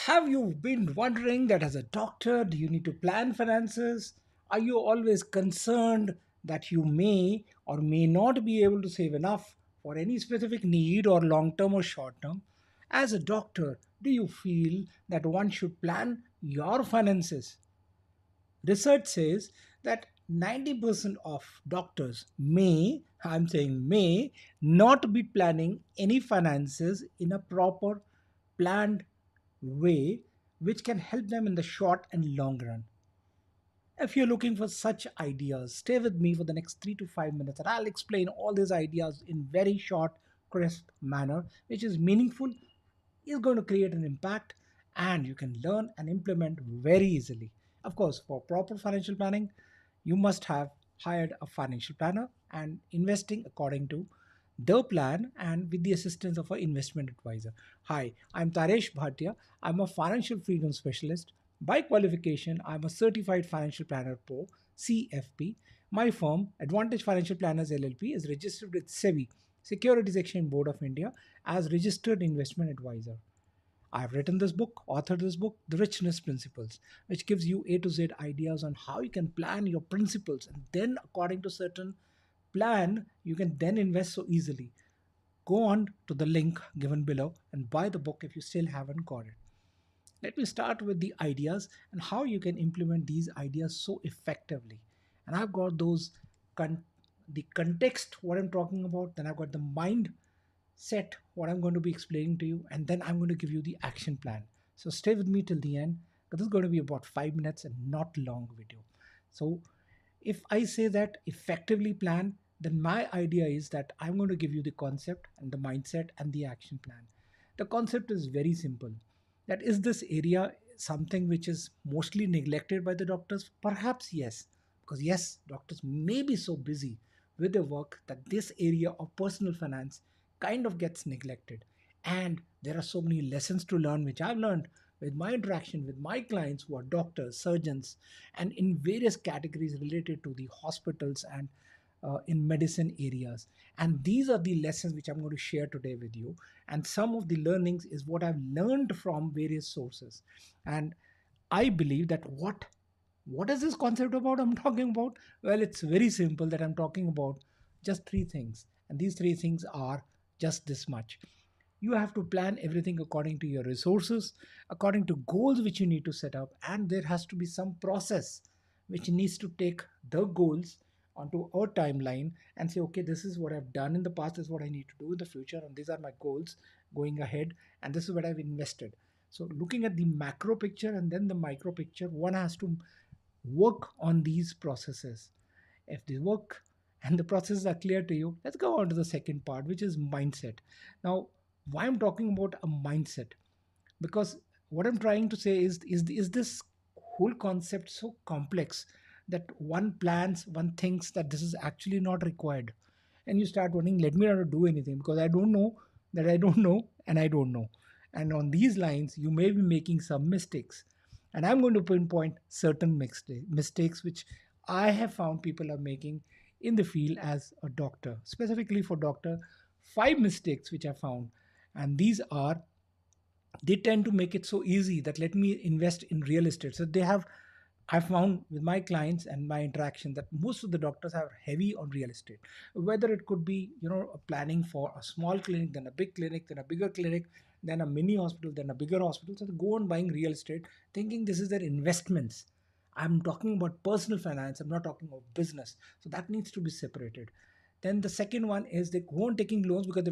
Have you been wondering that as a doctor, do you need to plan finances? Are you always concerned that you may or may not be able to save enough for any specific need or long term or short term? As a doctor, do you feel that one should plan your finances? Research says that 90% of doctors I'm saying may, not be planning any finances in a proper planned way, which can help them in the short and long run. If you're looking for such ideas, stay with me for the next 3 to 5 minutes and I'll explain all these ideas in very short, crisp manner, which is meaningful, is going to create an impact, and you can learn and implement very easily. Of course, for proper financial planning, you must have hired a financial planner and investing according to the plan and with the assistance of an investment advisor. Hi, I'm Taresh Bhatia. I'm a financial freedom specialist. By qualification, I'm a certified financial planner pro, CFP. My firm, Advantage Financial Planners LLP, is registered with SEBI, Securities Exchange Board of India, as registered investment advisor. I've written this book, authored this book, The Richness Principles, which gives you A to Z ideas on how you can plan your principles, and then according to certain plan, you can then invest so easily. Go on to the link given below and buy the book if you still haven't got it. Let me start with the ideas and how you can implement these ideas so effectively. And I've got those con- the context, what I'm talking about, then I've got the mind set, what I'm going to be explaining to you, and then I'm going to give you the action plan. So stay with me till the end because this is going to be about 5 minutes and not long video. So if I say that effectively plan, then my idea is that I'm going to give you the concept and the mindset and the action plan. The concept is very simple. That is this area something which is mostly neglected by the doctors? Perhaps yes, because yes, doctors may be so busy with their work that this area of personal finance kind of gets neglected. And there are so many lessons to learn, which I've learned with my interaction with my clients who are doctors, surgeons, and in various categories related to the hospitals and in medicine areas. And these are the lessons which I'm going to share today with you. And some of the learnings is what I've learned from various sources. And I believe that what is this concept about I'm talking about? Well, it's very simple that I'm talking about just three things. And these three things are just this much. You have to plan everything according to your resources, according to goals which you need to set up, and there has to be some process which needs to take the goals onto a timeline and say, okay, this is what I've done in the past, this is what I need to do in the future, and these are my goals going ahead, and this is what I've invested. So, looking at the macro picture and then the micro picture, one has to work on these processes. If they work and the processes are clear to you, let's go on to the second part, which is mindset. Now, why I'm talking about a mindset? Because what I'm trying to say is this whole concept so complex that one plans, one thinks that this is actually not required, and you start wondering, let me not do anything because I don't know that I don't know and I don't know. And on these lines, you may be making some mistakes, and I'm going to pinpoint certain mistakes which I have found people are making in the field as a doctor, specifically for doctor. Five mistakes which I found, and these are, they tend to make it so easy that let me invest in real estate. So they have, I found with my clients and my interaction that most of the doctors are heavy on real estate. Whether it could be, planning for a small clinic, then a big clinic, then a bigger clinic, then a mini hospital, then a bigger hospital. So they go on buying real estate thinking this is their investments. I'm talking about personal finance, I'm not talking about business. So that needs to be separated. Then the second one is they go on taking loans because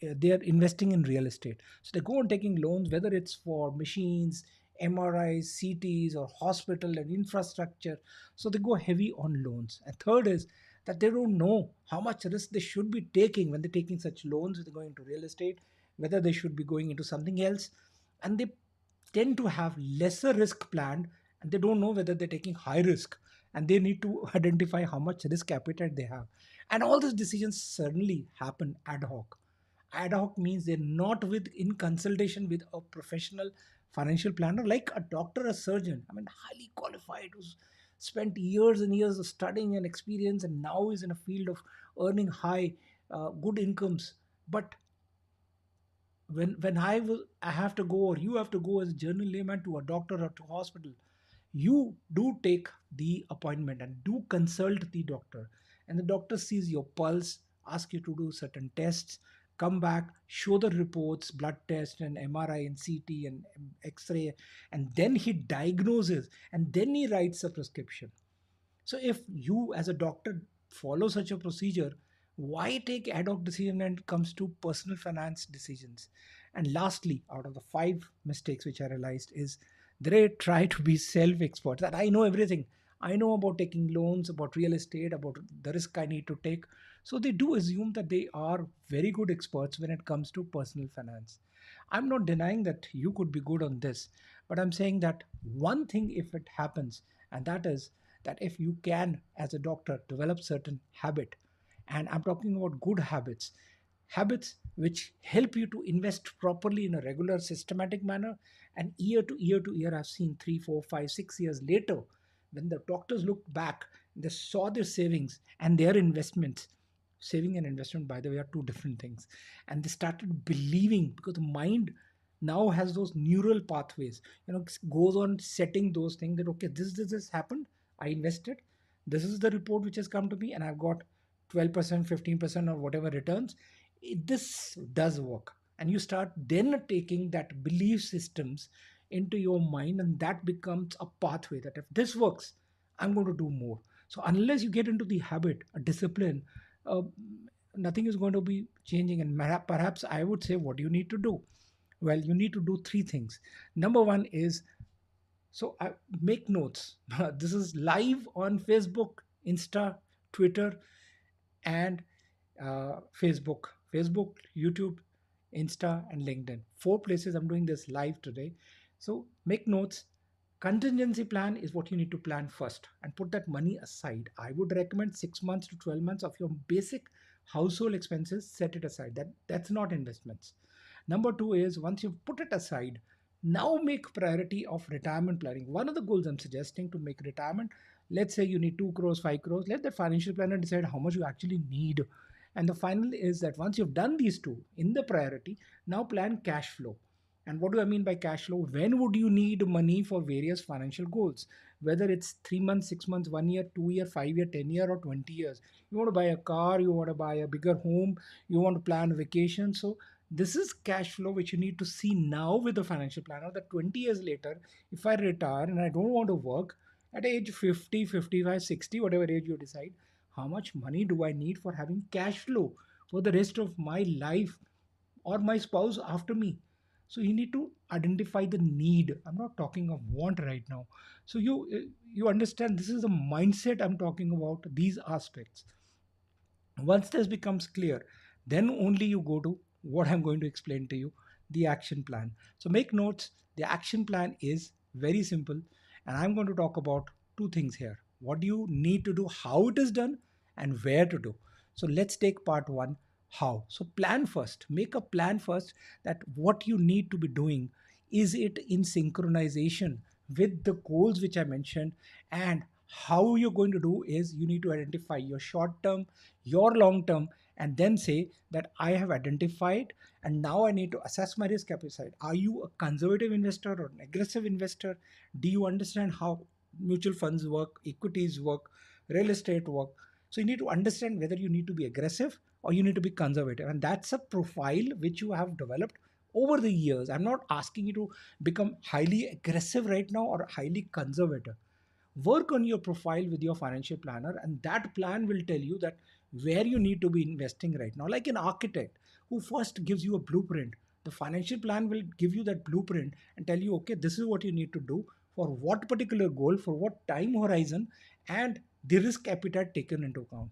they are investing in real estate. So they go on taking loans, whether it's for machines, MRIs, CTs, or hospital and infrastructure. So they go heavy on loans. And third is that they don't know how much risk they should be taking when they're taking such loans, when they're going into real estate, whether they should be going into something else. And they tend to have lesser risk planned, and they don't know whether they're taking high risk, and they need to identify how much risk appetite they have. And all these decisions suddenly happen ad hoc. Ad hoc means they're not with in consultation with a professional financial planner like a doctor, a surgeon. I mean, highly qualified, who's spent years and years of studying and experience, and now is in a field of earning high, good incomes. But I have to go, or you have to go as a general layman to a doctor or to hospital, you do take the appointment and do consult the doctor, and the doctor sees your pulse, ask you to do certain tests, come back, show the reports, blood test and MRI and CT and X-ray, and then he diagnoses and then he writes a prescription. So if you as a doctor follow such a procedure, why take ad hoc decision when it comes to personal finance decisions? And lastly, out of the five mistakes which I realized is they try to be self-experts. That I know everything. I know about taking loans, about real estate, about the risk I need to take. So they do assume that they are very good experts when it comes to personal finance. I'm not denying that you could be good on this, but I'm saying that one thing if it happens, and that is that if you can as a doctor develop certain habit, and I'm talking about good habits, habits which help you to invest properly in a regular systematic manner, and year to year to year, I've seen 3 4 5 6 years later, when the doctors look back, they saw their savings and their investments. Saving and investment, by the way, are two different things, and they started believing because the mind now has those neural pathways, goes on setting those things that okay, this happened, I invested, this is the report which has come to me, and I've got 12%, 15% or whatever returns. This does work, and you start then taking that belief systems into your mind, and that becomes a pathway that if this works, I'm going to do more. So unless you get into the habit, a discipline, uh, nothing is going to be changing. And perhaps I would say, what do you need to do? Well, you need to do three things. Number one is, so I make notes. This is live on Facebook, Insta, Twitter, and Facebook, YouTube, Insta, and LinkedIn. Four places I'm doing this live today. So make notes. Contingency plan is what you need to plan first and put that money aside. I would recommend 6 months to 12 months of your basic household expenses. Set it aside. That's not investments. Number two is once you've put it aside, now make priority of retirement planning. One of the goals I'm suggesting to make retirement, let's say you need 2 crores, 5 crores, let the financial planner decide how much you actually need. And the final is that once you've done these two in the priority, now plan cash flow. And what do I mean by cash flow? When would you need money for various financial goals? Whether it's 3 months, 6 months, 1 year, 2 year, 5 year, 10 year, or 20 years. You want to buy a car, you want to buy a bigger home, you want to plan a vacation. So this is cash flow which you need to see now with the financial planner, that 20 years later, if I retire and I don't want to work at age 50, 55, 60, whatever age you decide, how much money do I need for having cash flow for the rest of my life or my spouse after me? So you need to identify the need. I'm not talking of want right now. So you understand, this is the mindset I'm talking about, these aspects. Once this becomes clear, then only you go to what I'm going to explain to you, the action plan. So make notes. The action plan is very simple, and I'm going to talk about two things here: what do you need to do, how it is done, and where to do. So let's take part one, how. So plan first, make a plan first, that what you need to be doing, is it in synchronization with the goals which I mentioned. And how you're going to do is you need to identify your short term, your long term, and then say that I have identified, and now I need to assess my risk appetite. Are you a conservative investor or an aggressive investor? Do you understand how mutual funds work, equities work, real estate work? So you need to understand whether you need to be aggressive or you need to be conservative, and that's a profile which you have developed over the years. I'm not asking you to become highly aggressive right now or highly conservative. Work on your profile with your financial planner, and that plan will tell you that where you need to be investing right now. Like an architect who first gives you a blueprint, the financial plan will give you that blueprint and tell you, okay, this is what you need to do for what particular goal, for what time horizon, and the risk appetite taken into account.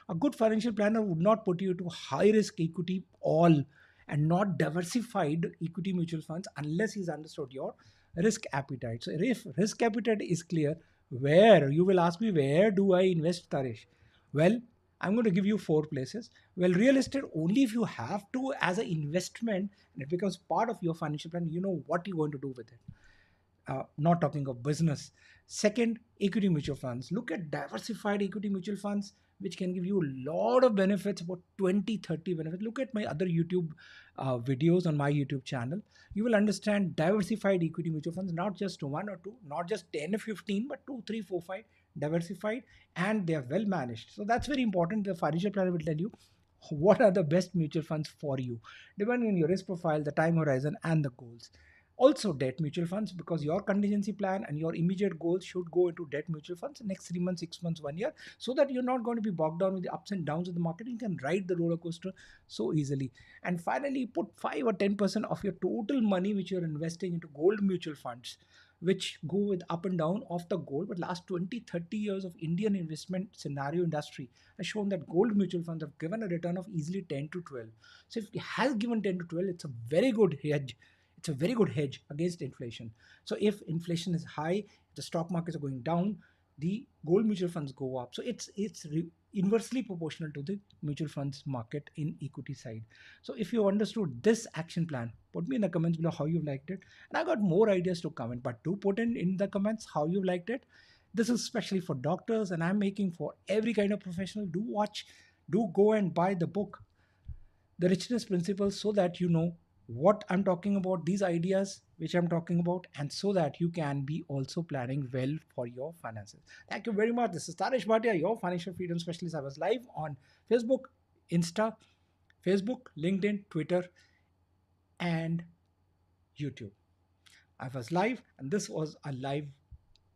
A good financial planner would not put you to high risk equity all and not diversified equity mutual funds unless he's understood your risk appetite. So if risk appetite is clear, where you will ask me, where do I invest, Taresh? Well, I'm going to give you four places. Well, real estate only if you have to as an investment and it becomes part of your financial plan, you know what you're going to do with it. Not talking of business. Second, equity mutual funds. Look at diversified equity mutual funds which can give you a lot of benefits, about 20, 30 benefits. Look at my other YouTube videos on my YouTube channel. You will understand diversified equity mutual funds, not just one or two, not just 10 or 15, but 2, 3, 4, 5, diversified, and they are well managed. So that's very important. The financial planner will tell you what are the best mutual funds for you, depending on your risk profile, the time horizon, and the goals. Also, debt mutual funds, because your contingency plan and your immediate goals should go into debt mutual funds next 3 months, 6 months, 1 year, so that you're not going to be bogged down with the ups and downs of the market. You can ride the roller coaster so easily. And finally, put 5 or 10% of your total money which you're investing into gold mutual funds, which go with up and down of the gold. But last 20, 30 years of Indian investment scenario industry has shown that gold mutual funds have given a return of easily 10 to 12. So if it has given 10 to 12, it's a very good hedge. It's a very good hedge against inflation. So if inflation is high, the stock markets are going down, the gold mutual funds go up. So it's inversely proportional to the mutual funds market in equity side. So if you understood this action plan, put me in the comments below how you liked it. And I got more ideas to comment, but do put in the comments how you liked it. This is especially for doctors, and I'm making for every kind of professional. Do watch, do go and buy the book, The Richness Principles, so that you know what I'm talking about, these ideas which I'm talking about, and so that you can be also planning well for your finances. Thank you very much. This is Taresh Bhatia, your financial freedom specialist. I was live on Facebook, Insta, Facebook, LinkedIn, Twitter, and YouTube. I was live, and this was a live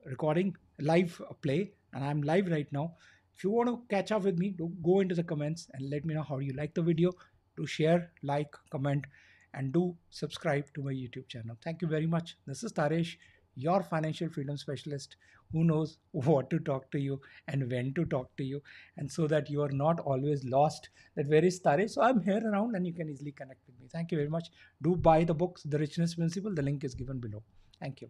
recording, live play, and I'm live right now. If you want to catch up with me, do go into the comments and let me know how you like the video. Do share, like, comment, and do subscribe to my YouTube channel. Thank you very much. This is Taresh, your financial freedom specialist, who knows what to talk to you and when to talk to you, and so that you are not always lost that where is Taresh. So I'm here around and you can easily connect with me. Thank you very much. Do buy the books, The Richness Principle. The link is given below. Thank you.